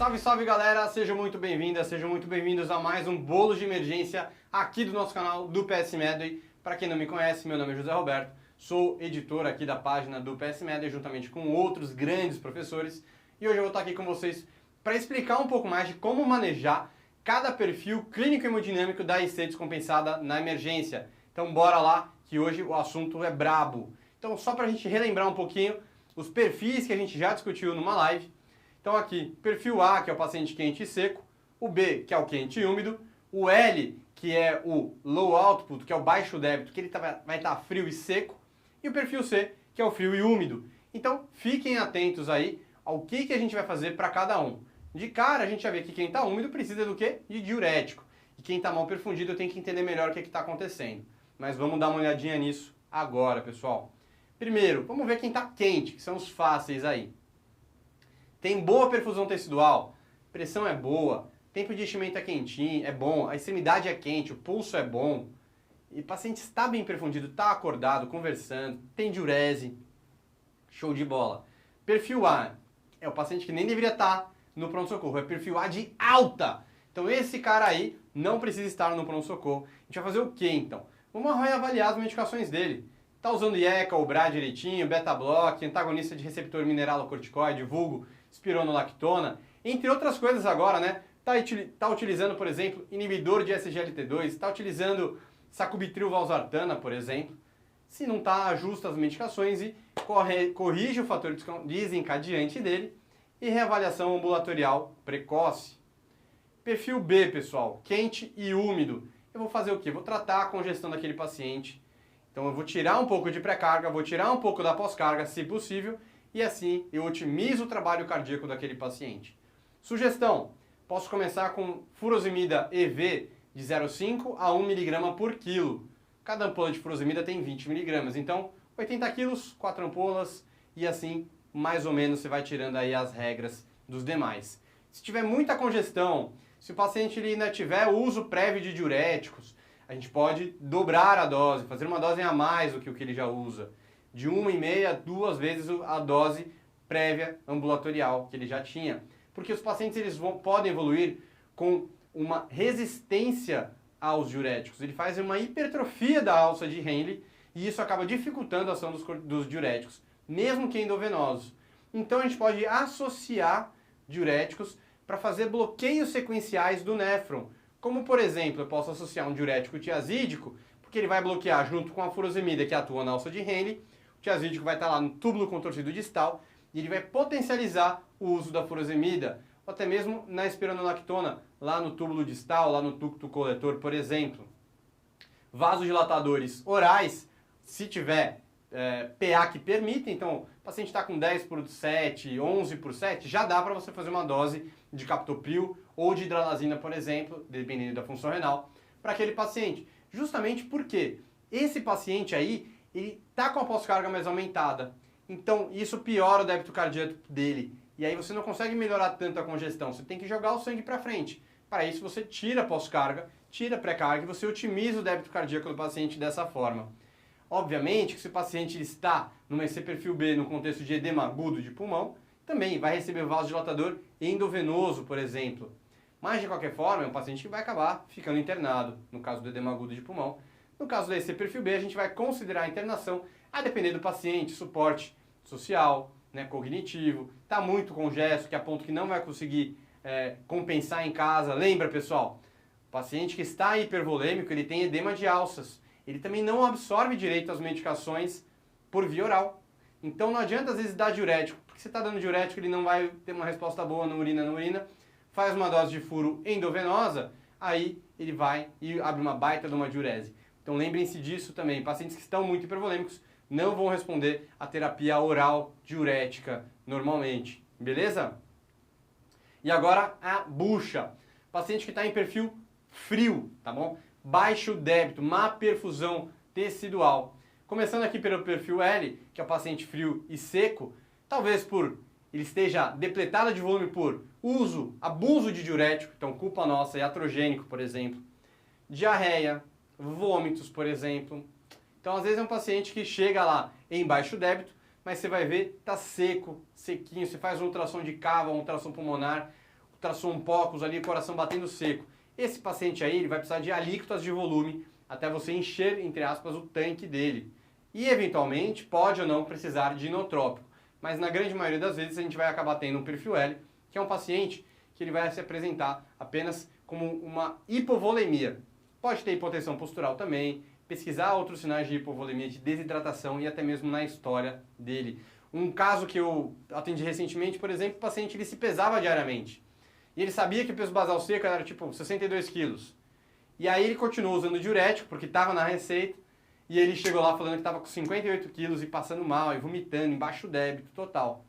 Salve, salve galera, sejam muito bem-vindas, sejam muito bem-vindos a mais um bolo de emergência aqui do nosso canal do PS Medway. Para quem não me conhece, meu nome é José Roberto, sou editor aqui da página do PS Medway juntamente com outros grandes professores e hoje eu vou estar aqui com vocês para explicar um pouco mais de como manejar cada perfil clínico hemodinâmico da IC descompensada na emergência. Então bora lá que hoje o assunto é brabo. Então só para a gente relembrar um pouquinho os perfis que a gente já discutiu numa live. Então aqui, perfil A, que é o paciente quente e seco, o B, que é o quente e úmido, o L, que é o low output, que é o baixo débito, que ele vai estar frio e seco, e o perfil C, que é o frio e úmido. Então fiquem atentos aí ao que a gente vai fazer para cada um. De cara, a gente já vê que quem está úmido precisa do quê? De diurético. E quem está mal perfundido tem que entender melhor o que está acontecendo. Mas vamos dar uma olhadinha nisso agora, pessoal. Primeiro, vamos ver quem está quente, que são os fáceis aí. Tem boa perfusão tecidual, pressão é boa, tempo de enchimento é quentinho, é bom, a extremidade é quente, o pulso é bom, e o paciente está bem perfundido, está acordado, conversando, tem diurese, show de bola. Perfil A é o paciente que nem deveria estar no pronto-socorro, é perfil A de alta. Então esse cara aí não precisa estar no pronto-socorro. A gente vai fazer o que então? Vamos reavaliar as medicações dele. Está usando IECA ou BRA direitinho, beta-block, antagonista de receptor mineralocorticoide, vulgo espironolactona, entre outras coisas agora, né? Tá utilizando, por exemplo, inibidor de SGLT2, está utilizando sacubitril/valsartana, por exemplo. Se não está, ajusta as medicações e corrige o fator desencadeante dele e reavaliação ambulatorial precoce. Perfil B, pessoal, quente e úmido. Eu vou fazer o quê? Vou tratar a congestão daquele paciente. Então eu vou tirar um pouco de pré-carga, vou tirar um pouco da pós-carga, se possível, e assim eu otimizo o trabalho cardíaco daquele paciente. Sugestão, posso começar com furosemida EV de 0,5 a 1 mg por quilo. Cada ampola de furosemida tem 20 mg, então 80 quilos, 4 ampolas, e assim mais ou menos você vai tirando aí as regras dos demais. Se tiver muita congestão, se o paciente ele ainda tiver o uso prévio de diuréticos, a gente pode dobrar a dose, fazer uma dose a mais do que o que ele já usa. De 1,5 a 2 vezes a dose prévia ambulatorial que ele já tinha. Porque os pacientes eles podem evoluir com uma resistência aos diuréticos. Ele faz uma hipertrofia da alça de Henle e isso acaba dificultando a ação dos diuréticos, mesmo que endovenosos. Então a gente pode associar diuréticos para fazer bloqueios sequenciais do néfron. Como, por exemplo, eu posso associar um diurético tiazídico, porque ele vai bloquear junto com a furosemida que atua na alça de Henle. O tiazídico vai estar lá no túbulo contorcido distal e ele vai potencializar o uso da furosemida, ou até mesmo na espironolactona, lá no túbulo distal, lá no ducto coletor, por exemplo. Vasodilatadores orais, se tiver PA que permita, então o paciente está com 10 por 7, 11 por 7, já dá para você fazer uma dose de captopril ou de hidralazina, por exemplo, dependendo da função renal, para aquele paciente. Justamente porque esse paciente aí, ele está com a pós-carga mais aumentada. Então isso piora o débito cardíaco dele. E aí você não consegue melhorar tanto a congestão. Você tem que jogar o sangue para frente. Para isso você tira a pós-carga, tira a pré-carga e você otimiza o débito cardíaco do paciente dessa forma. Obviamente que se o paciente está numa EC perfil B no contexto de edema agudo de pulmão, também vai receber vasodilatador endovenoso, por exemplo. Mas de qualquer forma é um paciente que vai acabar ficando internado, no caso do edema agudo de pulmão. No caso da EC perfil B, a gente vai considerar a internação a depender do paciente, suporte social, né, cognitivo, está muito congesto, que é a ponto que não vai conseguir compensar em casa. Lembra, pessoal, o paciente que está hipervolêmico, ele tem edema de alças. Ele também não absorve direito as medicações por via oral. Então não adianta às vezes dar diurético, porque você está dando diurético, ele não vai ter uma resposta boa na urina. Faz uma dose de furo endovenosa, aí ele vai e abre uma baita de uma diurese. Então lembrem-se disso também. Pacientes que estão muito hipervolêmicos não vão responder à terapia oral diurética normalmente. Beleza? E agora a bucha. Paciente que está em perfil frio, tá bom? Baixo débito, má perfusão tecidual. Começando aqui pelo perfil L, que é o paciente frio e seco, talvez ele esteja depletado de volume por abuso de diurético, então culpa nossa, iatrogênico, por exemplo. Diarreia, vômitos, por exemplo. Então, às vezes é um paciente que chega lá em baixo débito, mas você vai ver, tá seco, sequinho, você faz uma ultrassom de cava, uma ultrassom pulmonar, ultrassom POCUS ali, coração batendo seco. Esse paciente aí ele vai precisar de alíquotas de volume até você encher, entre aspas, o tanque dele. E eventualmente pode ou não precisar de inotrópico. Mas na grande maioria das vezes a gente vai acabar tendo um perfil L, que é um paciente que ele vai se apresentar apenas como uma hipovolemia. Pode ter hipotensão postural também, pesquisar outros sinais de hipovolemia, de desidratação e até mesmo na história dele. Um caso que eu atendi recentemente, por exemplo, o paciente ele se pesava diariamente. E ele sabia que o peso basal seco era tipo 62 quilos. E aí ele continuou usando diurético, porque estava na receita, e ele chegou lá falando que estava com 58 quilos e passando mal, e vomitando, em baixo débito total.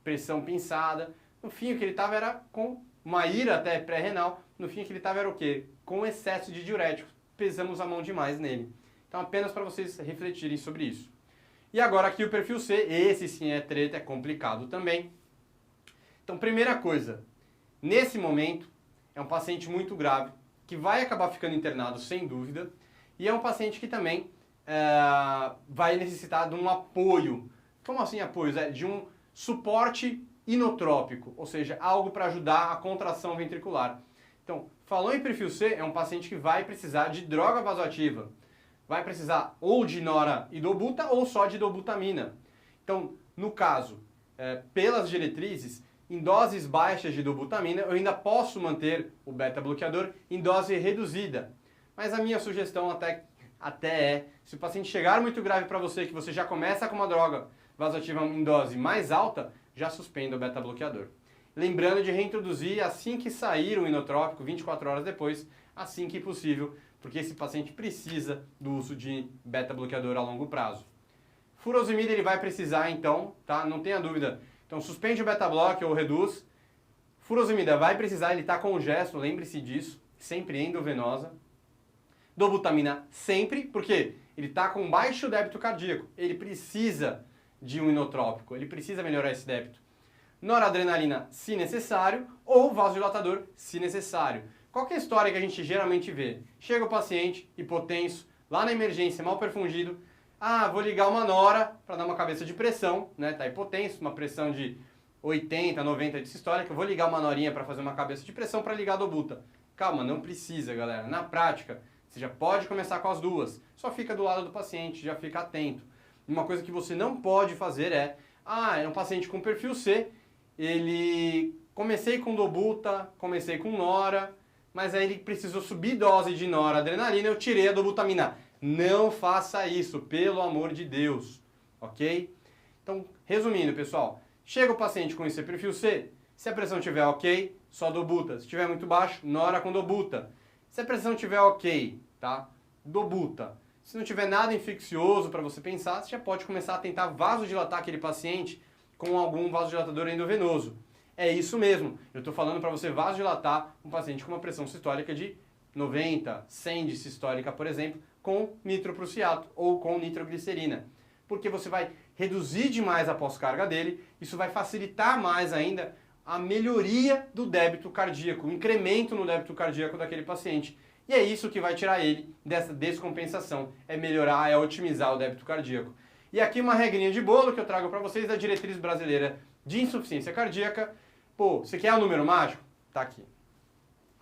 Pressão pinçada. No fim, o que ele estava era com uma ira até pré-renal. No fim, o que ele estava era o quê? Com excesso de diurético. Pesamos a mão demais nele. Então, apenas para vocês refletirem sobre isso. E agora aqui o perfil C, esse sim é treta, é complicado também. Então, primeira coisa, nesse momento, é um paciente muito grave, que vai acabar ficando internado sem dúvida, e é um paciente que também vai necessitar de um apoio. Como assim apoio? De um suporte inotrópico, ou seja, algo para ajudar a contração ventricular. Então, falou em perfil C, é um paciente que vai precisar de droga vasoativa. Vai precisar ou de nora-idobuta ou só de idobutamina. Então, no caso, pelas diretrizes, em doses baixas de idobutamina, eu ainda posso manter o beta-bloqueador em dose reduzida. Mas a minha sugestão até é, se o paciente chegar muito grave para você, que você já começa com uma droga vasoativa em dose mais alta, já suspenda o beta-bloqueador. Lembrando de reintroduzir assim que sair o inotrópico, 24 horas depois, assim que possível, porque esse paciente precisa do uso de beta-bloqueador a longo prazo. Furosemida ele vai precisar então, tá? Não tenha dúvida. Então suspende o beta-block ou reduz. Furosemida vai precisar, ele está congesto, lembre-se disso, sempre endovenosa. Dobutamina sempre, porque ele está com baixo débito cardíaco, ele precisa de um inotrópico, ele precisa melhorar esse débito. Noradrenalina, se necessário, ou vasodilatador, se necessário. Qual que é a história que a gente geralmente vê? Chega o paciente, hipotenso, lá na emergência, mal perfundido, vou ligar uma nora para dar uma cabeça de pressão, né? Tá hipotenso, uma pressão de 80, 90 de sistólica, vou ligar uma norinha para fazer uma cabeça de pressão para ligar a dobuta. Calma, não precisa, galera. Na prática, você já pode começar com as duas. Só fica do lado do paciente, já fica atento. Uma coisa que você não pode fazer é um paciente com perfil C, comecei com dobuta, comecei com nora, mas aí ele precisou subir dose de noradrenalina, eu tirei a dobutamina. Não faça isso, pelo amor de Deus, ok? Então, resumindo, pessoal, chega o paciente com esse perfil C, se a pressão estiver ok, só dobuta. Se estiver muito baixo, nora com dobuta. Se a pressão estiver ok, tá? Dobuta. Se não tiver nada infeccioso para você pensar, você já pode começar a tentar vasodilatar aquele paciente com algum vasodilatador endovenoso. É isso mesmo, eu estou falando para você vasodilatar um paciente com uma pressão sistólica de 90, 100 de sistólica, por exemplo, com nitroprussiato ou com nitroglicerina. Porque você vai reduzir demais a pós-carga dele, isso vai facilitar mais ainda a melhoria do débito cardíaco, o incremento no débito cardíaco daquele paciente. E é isso que vai tirar ele dessa descompensação, é melhorar, é otimizar o débito cardíaco. E aqui uma regrinha de bolo que eu trago para vocês da diretriz brasileira de insuficiência cardíaca. Pô, você quer o número mágico? Tá aqui.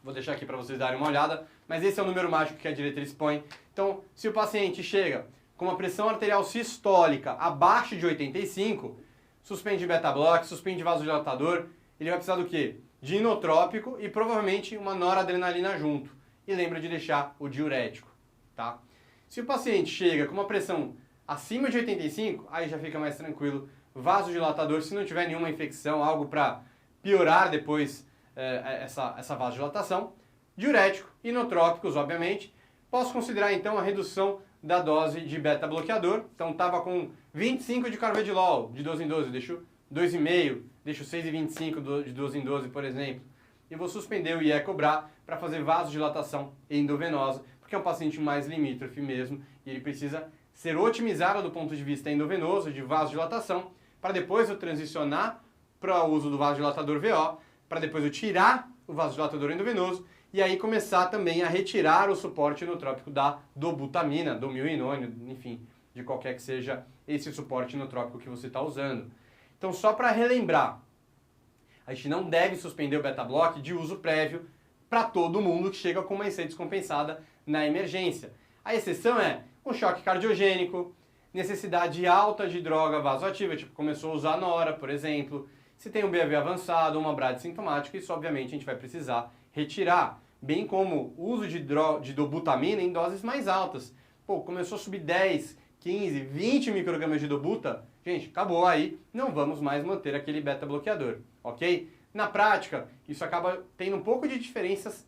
Vou deixar aqui para vocês darem uma olhada, mas esse é o número mágico que a diretriz põe. Então, se o paciente chega com uma pressão arterial sistólica abaixo de 85, suspende beta-block, suspende vasodilatador, ele vai precisar do quê? De inotrópico e provavelmente uma noradrenalina junto. E lembra de deixar o diurético, tá? Se o paciente chega com uma pressão acima de 85, aí já fica mais tranquilo. Vasodilatador, se não tiver nenhuma infecção, algo para piorar depois essa vasodilatação. Diurético, inotrópicos, obviamente. Posso considerar então a redução da dose de beta-bloqueador. Então estava com 25 de carvedilol, de 12 em 12, deixo 2,5, deixo 6,25 de 12 em 12, por exemplo. E vou suspender o IECOBRA para fazer vasodilatação endovenosa, porque é um paciente mais limítrofe mesmo, e ele precisa ser otimizado do ponto de vista endovenoso, de vasodilatação, para depois eu transicionar para o uso do vasodilatador VO, para depois eu tirar o vasodilatador endovenoso, e aí começar também a retirar o suporte inotrópico da dobutamina, do milrinônio, enfim, de qualquer que seja esse suporte inotrópico que você está usando. Então, só para relembrar, A gente não deve suspender o beta-block de uso prévio para todo mundo que chega com uma IC descompensada na emergência. A exceção é um choque cardiogênico, necessidade alta de droga vasoativa, tipo começou a usar Nora, por exemplo. Se tem um BAV avançado ou uma brade sintomática, isso obviamente a gente vai precisar retirar. Bem como o uso de dobutamina em doses mais altas. Pô, começou a subir 10, 15, 20 microgramas de dobuta, gente, acabou aí, não vamos mais manter aquele beta-bloqueador, ok? Na prática, isso acaba tendo um pouco de diferença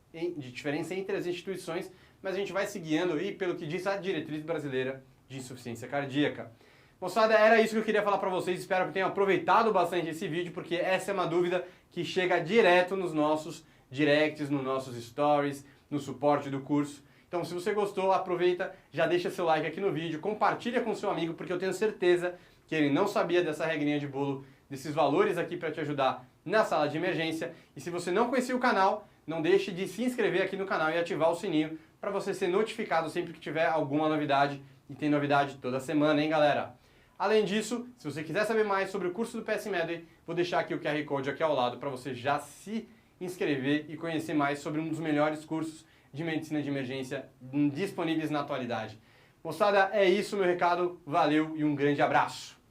entre as instituições, mas a gente vai se guiando aí pelo que diz a diretriz brasileira de insuficiência cardíaca. Moçada, era isso que eu queria falar para vocês, espero que tenham aproveitado bastante esse vídeo, porque essa é uma dúvida que chega direto nos nossos directs, nos nossos stories, no suporte do curso. Então, se você gostou, aproveita, já deixa seu like aqui no vídeo, compartilha com seu amigo, porque eu tenho certeza que ele não sabia dessa regrinha de bolo, desses valores aqui para te ajudar na sala de emergência. E se você não conhecia o canal, não deixe de se inscrever aqui no canal e ativar o sininho para você ser notificado sempre que tiver alguma novidade. E tem novidade toda semana, hein, galera? Além disso, se você quiser saber mais sobre o curso do PS Medway, vou deixar aqui o QR Code aqui ao lado para você já se inscrever e conhecer mais sobre um dos melhores cursos de medicina de emergência disponíveis na atualidade. Moçada, é isso meu recado, valeu e um grande abraço!